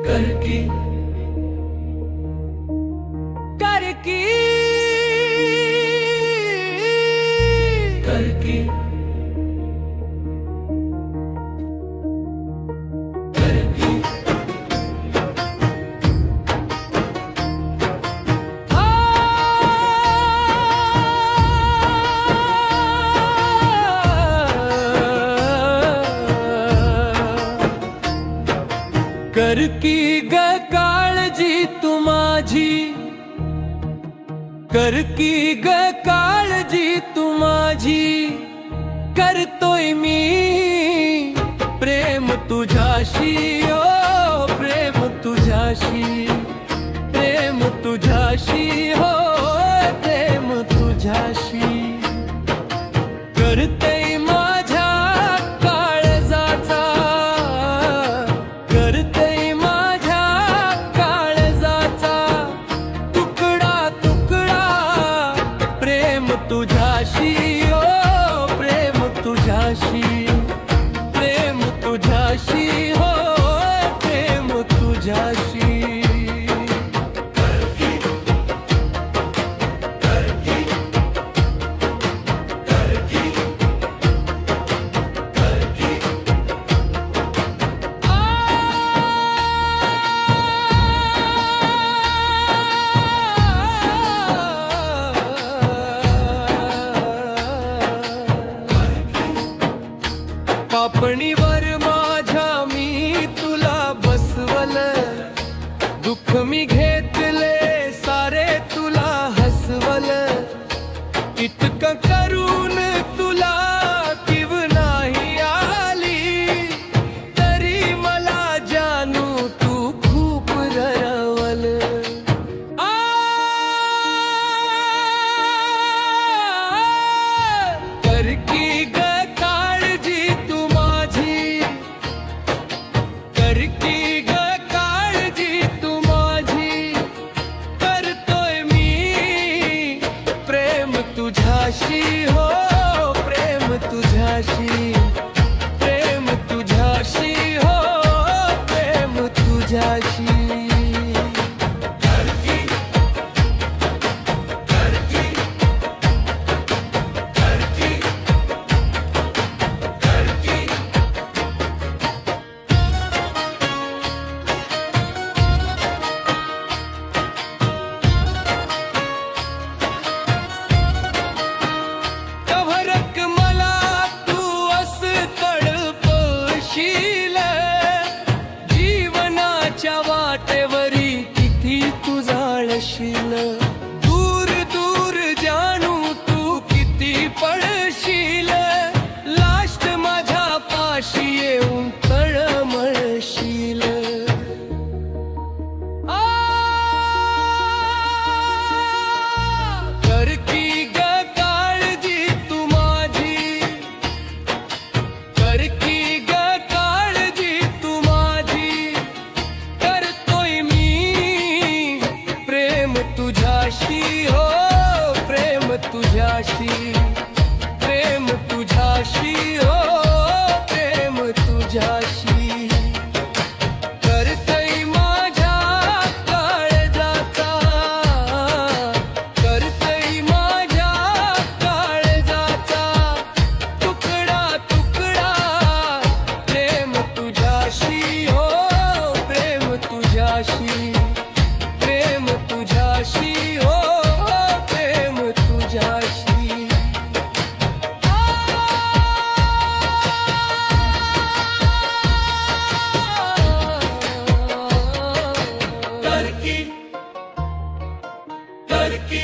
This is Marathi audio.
करकी करकी करकी करकी करकी ग काळजी तू माझी, करकी ग काळजी तू माझी, करतोय मी प्रेम तुझ्याशी, ओ प्रेम तुझ्याशी, प्रेम तुझ्याशी, हो प्रेम तुझ्याशी, करते तुझ्याशी, ओ प्रेम तुझ्याशी, प्रेम तुझ्याशी, हो प्रेम तुझ्याशी। पापणीवर माझ्या मी तुला बसवल, दुःख मी घेतले सारे तुला हसवल, इतकं करून तुला किव नाही आली, तरी मला जानू तू खूप रडवल। करकी ग काळजी तू माझी, करकी ग काळजी तू माझी, करतोय मी प्रेम तुझ्याशी, हो प्रेम तुझ्याशी, प्रेम तुझ्याशी, हो प्रेम तुझ्याशी। वाटेवरी किती तू जाळशील, दूर दूर जानू तू किती पळशील, लास्ट माझ्या पाशी येऊन तळमळशील। करकी ग काळजी तू माझी, करकी ग काळजी तू माझी, तुझ्याशी, हो प्रेम तुझ्याशी, प्रेम तुझ्याशी, हो प्रेम तुझ्याशी, करतय माझ्या काळजाचा, करतय माझ्या काळजाचा तुकडा तुकडा, प्रेम तुझ्याशी, हो प्रेम तुझ्याशी, प्रेम तुझ्याशी, हो प्रेम तुझ्याशी। करकी करकी